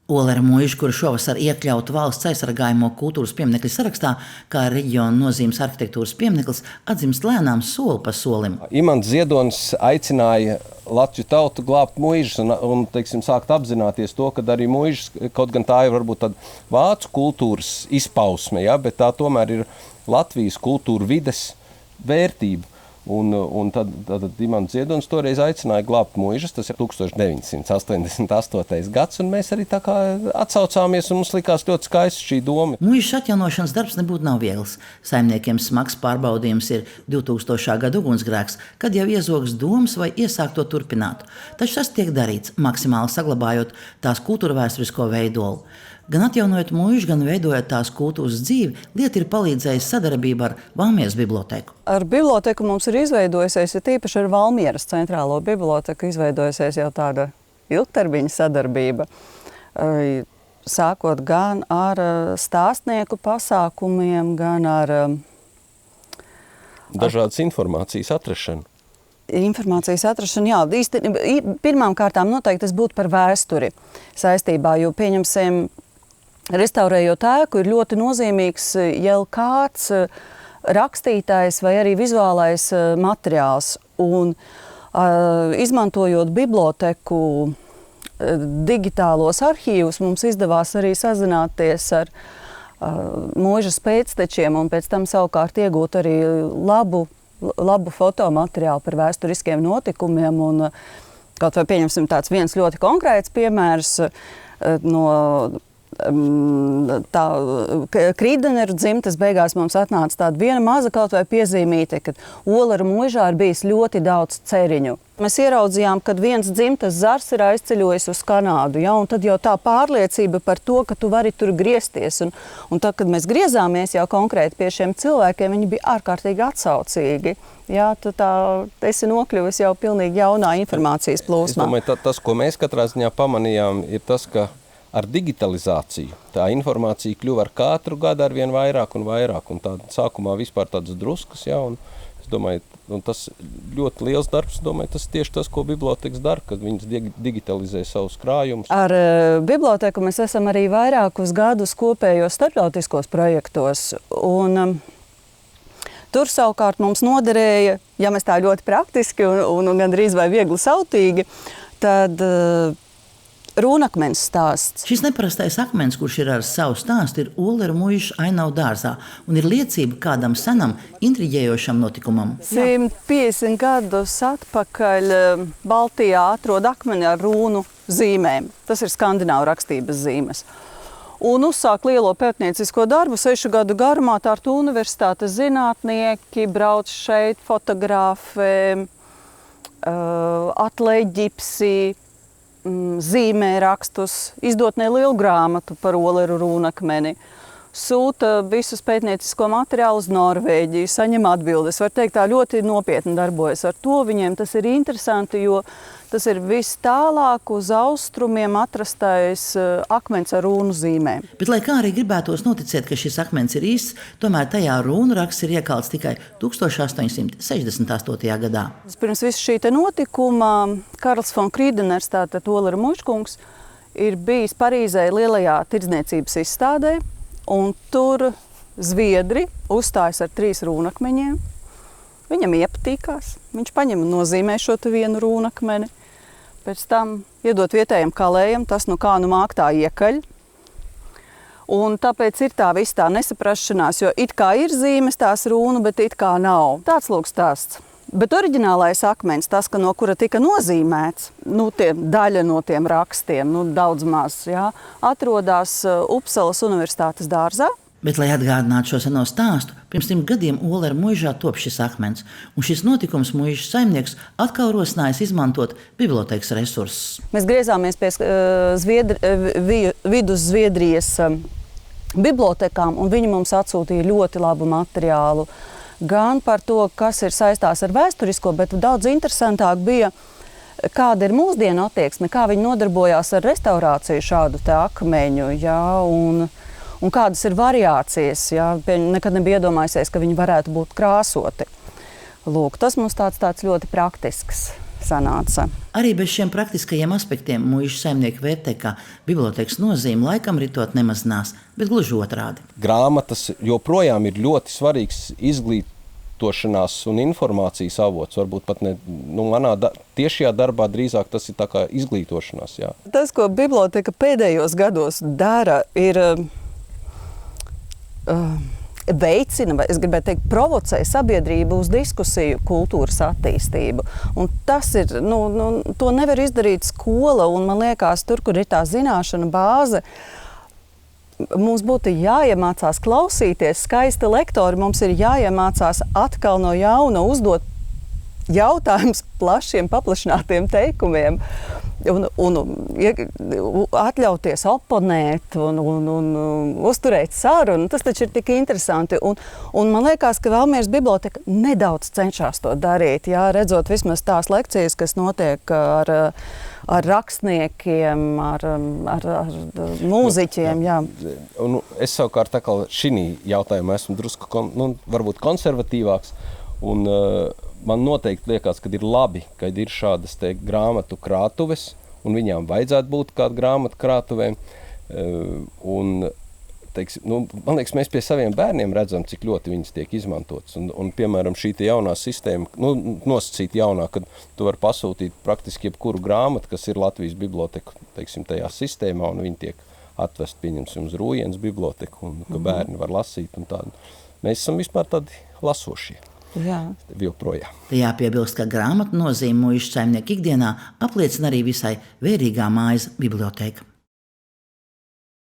Olera Muiža, kuru šovasar iekļautu valsts aizsargājamo kultūras pieminekļu sarakstā, kā reģiona nozīmes arhitektūras piemineklis, atdzimst lēnām soli pa solim. Imants Ziedonis aicināja Latviju tautu glābt muižas un teiksim, sākt apzināties to, ka arī muižas, kaut gan tā ir varbūt tāda vācu kultūras izpausme, ja, bet tā tomēr ir Latvijas kultūra vides vērtība. Un tad Imants Ziedonis toreiz aicināja glābt muižas, tas ir 1988. gads, un mēs arī tā kā atsaucāmies, un mums likās ļoti skaisti šī doma. Muižas atjaunošanas darbs nebūtu nav viegls. Saimniekiem smags pārbaudījums ir 2000. gada ugunsgrēks, kad jau iezogs domas vai iesākt to turpināt. Taču tas tiek darīts, maksimāli saglabājot tās kultūrvēsturisko veidolu. Gan atjaunojot muižu, gan veidojot tās kultūras dzīvi, lieta ir palīdzējusi sadarbība ar Valmieras biblioteku. Ar biblioteku mums ir izveidojusies, ja tīpaši ar Valmieras centrālo biblioteku, izveidojusies jau tāda ilgtermiņa sadarbība. Sākot gan ar stāstnieku pasākumiem, gan ar dažādas informācijas atrašanu. Informācijas atrašana, jā. Pirmām kārtām noteikti tas būtu par vēsturi saistībā, jo pieņemsim, restaurējot ēku, ir ļoti nozīmīgs jau kāds rakstītājs vai arī vizuālais materiāls. Un izmantojot biblioteku digitālos arhīvus, mums izdevās arī sazināties ar muižas pēctečiem un pēc tam savukārt iegūt arī labu fotomateriālu par vēsturiskiem notikumiem. Un, kaut vai pieņemsim tāds viens ļoti konkrēts piemērs no Krīdeneru dzimtes beigās mums atnāca tāda viena maza kaut vai piezīmīte, ka Olera muižā ir bijis ļoti daudz ceriņu. Mēs ieraudzījām, ka viens dzimtes zars ir aizceļojis uz Kanādu, ja, un tad jau tā pārliecība par to, ka tu vari tur griezties. Un tad, kad mēs griezāmies jau konkrēti pie šiem cilvēkiem, viņi bija ārkārtīgi atsaucīgi. Jā, tu esi nokļuvis jau pilnīgi jaunā informācijas plūsmā. Es domāju, tas, ko mēs katrā ziņā pamanījām, ir tas, ka ar digitalizāciju tā informācija kļuva ar katru gadu ar vien vairāk un vairāk. Un tā sākumā vispār tādas druskas, jā, un es domāju, un tas ļoti liels darbs, domāju, tas tieši tas, ko biblioteks dara, kad viņas digitalizē savus krājumus. Ar biblioteku mēs esam arī vairākus gadus kopējos starptautiskos projektos. Un tur savukārt mums noderēja, ja mēs tā ļoti praktiski un gandrīz vai viegli sautīgi, tad Rūnakmens stāsts. Šis neparastais akmens, kurš ir ar savu stāstu, ir Olera muižas ainavu dārzā un ir liecība kādam senam, intriģējošam notikumam. 150 gadus atpakaļ Baltijā atrod akmeni ar rūnu zīmēm. Tas ir skandināvu rakstības zīmes. Un uzsāk lielo pētniecisko darbu 6 gadu garumā. Tartu universitātes zinātnieki brauc šeit, fotogrāfē, atlej ģipsi, zīmē rakstus, izdot nelielu grāmatu par Oleru Rūnakmeni, sūta visus pētniecisko materiālu uz Norvēģiju, saņem atbildes. Var teikt, tā ļoti nopietni darbojas ar to. Viņiem tas ir interesanti, jo tas ir viss tālāk uz austrumiem atrastais akmens ar rūnu zīmēm. Bet, lai kā arī gribētos noticēt, ka šis akmens ir īsts, tomēr tajā rūnu raksts ir iekalts tikai 1868. gadā. Pirms visu šī notikuma Karls von Krīdeners, tātad Olera muižkungs, ir bijis Parīzē lielajā tirdzniecības izstādē, un tur zviedri uzstājas ar 3 rūnakmeņiem. Viņam iepatīkās, viņš paņem un nozīmē šo vienu rūnakmeni. Pēc tam iedot vietējiem kalējiem, tas kā māk tā iekaļ. Un tāpēc ir tā viss tā nesaprašanās, jo it kā ir zīmes tās rūnu, bet it kā nav. Tāds lūk stāsts. Bet oriģinālais akmens, tas, no kura tika nozīmēts, daļa no tiem rakstiem, daudz maz, jā, atrodās Upsalas universitātes dārzā. Bet, lai atgādinātu šo seno stāstu, pirms 100 gadiem Olera muižā top šis akmens, un šis notikums muižas saimnieks atkal rosinājis izmantot bibliotekas resursus. Mēs griezāmies pie vidus Zviedrijas bibliotekām, un viņi mums atsūtīja ļoti labu materiālu. Gan par to, kas ir saistās ar vēsturisko, bet daudz interesantāk bija, kāda ir mūsdienu attieksme, kā viņi nodarbojās ar restaurāciju šādu te akmeņu, jā, un kādas ir variācijas. Jā, nekad nebija iedomājusies, ka viņi varētu būt krāsoti. Lūk, tas mums tāds ļoti praktisks sanāca. Arī bez šiem praktiskajiem aspektiem muižu saimnieki vērtē, ka bibliotēkas nozīme laikam ritot nemazinās, bet gluži otrādi. Grāmatas joprojām ir ļoti svarīgs izglītošanās un informācijas avots. Varbūt pat ne manā tiešajā darbā drīzāk tas ir tā kā izglītošanās. Jā. Tas, ko biblioteka pēdējos gados dara, ir veicina, vai es gribētu teikt, provocē sabiedrību uz diskusiju kultūras attīstību. Un tas ir, to nevar izdarīt skola, un man liekas, tur, kur ir tā zināšana bāze, mums būtu jāiemācās klausīties skaisti lektori, mums ir jāiemācās atkal no jauna uzdot jautājumus plašiem, paplašinātiem teikumiem. Un atļauties oponēt un uzturēt sarunu. Tas taču ir tik interesanti. Un man liekas, ka Valmieras biblioteka nedaudz cenšas to darīt. Jā, redzot vismaz tās lekcijas, kas notiek ar rakstniekiem, ar mūziķiem. Jā. Un es savukārt šī jautājumā esmu drusku varbūt konservatīvāks. Un, man noteikti liekas, ka ir labi, ka ir šādas grāmatu krātuves, un viņām vajadzētu būt kāda grāmatu krātuvēm. Man liekas, mēs pie saviem bērniem redzam, cik ļoti viņas tiek izmantotas. Un piemēram, šī jaunā sistēma, nosacīta jaunā, kad tu vari pasūtīt praktiski jebkuru grāmatu, kas ir Latvijas biblioteku, tajā sistēmā, un viņi tiek atvest, pieņemsim, uz Rūjienas biblioteku, un ka bērni var lasīt un tādu. Mēs esam vispār tādi lasošie. Jā. Joprojām. Jāpiebilst, ka grāmatu nozīme muižu saimnieku ikdienā apliecina arī visai vērīgā mājas biblioteka.